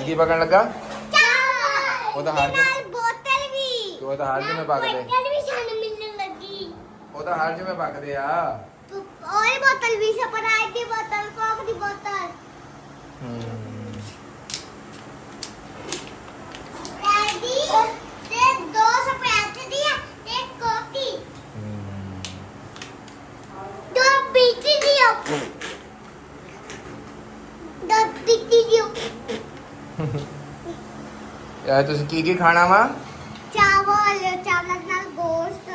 की पकड़ लगा चावल वो तो हर दिन बोतल भी वो तो हर दिन में पक दे बोतल भी खाने मिलने लगी वो तो हर दिन में पक दे आ और बोतल भी स्प्राइट की बोतल कोक की बोतल डैडी ते दो स्प्राइट दिया एक कोक की दो पीती दियो दो पीती दियो यार तुझे की खाना वा चावल चावल नाल गोश्त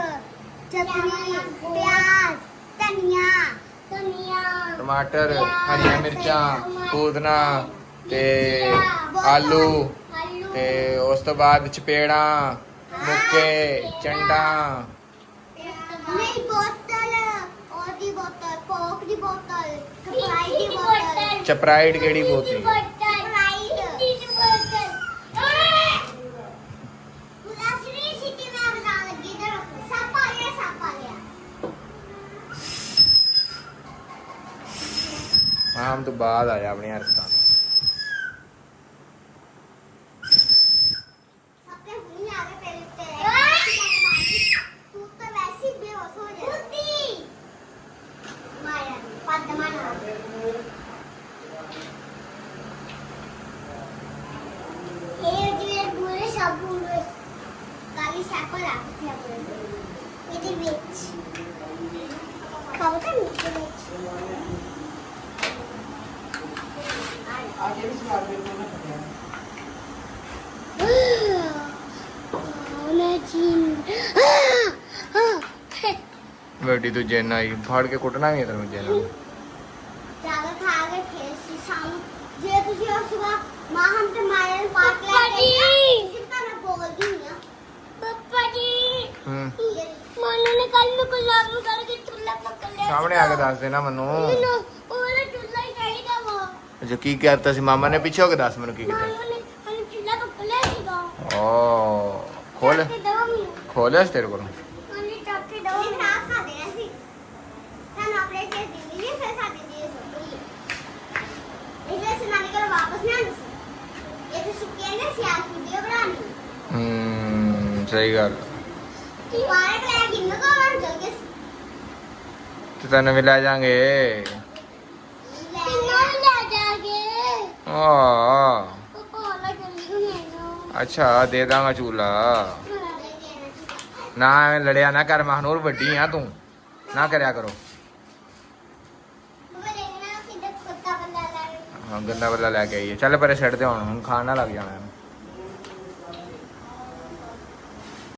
चटनी प्याज धनिया टमाटर हरिया मिर्चा पुदना ते आलू ते उस तो बाद चपेड़ा मुक्के चंडा नहीं बोतल और दी बोतल कोक दी बोतल स्प्राइट दी बोतल चपराइट केड़ी बोतल हम तो बाद आया अपनी हरकत बेटी तू जेना ही फाड़ के कुटना भी है तेरे जेना ज्यादा खा के फिर से शाम जे तुझे और सुबह मां हम ते मारे पार्क लेके कितना मैं बोलती हूं ना पापा जी मनु ने कल में गुलाब करके चूल्हा पकड़ लिया सामने आके दस देना मनु ओले चूल्हा ही चाहिए वो अच्छा की करता सी मामा ने पीछे होके दस मनु की कीता मनु ने चूल्हा पकड़ लिया सीगा ओ खोल खोल तेरे को ओले टॉके दो ये खा खा देना सी सन अपने के दिल्ली में फिर साथ दे इसलिए से नानी को वापस नहीं आनी ये तो सुकिया ने सियार वीडियो बनानी सही गल तुम्हारे के लिए गिन को मान चल के तो तने भी ले जाएंगे ले जाके हाँ पापा वाला जल्दी नहीं अच्छा दे दांगा चूल्हा ना एवें लड़िया ना कर महानूर वड्डी आ तू ना करया करो हाँ गंदा बल्ला लैके आइए चल पर छड़ दे हम खाना लग जाना है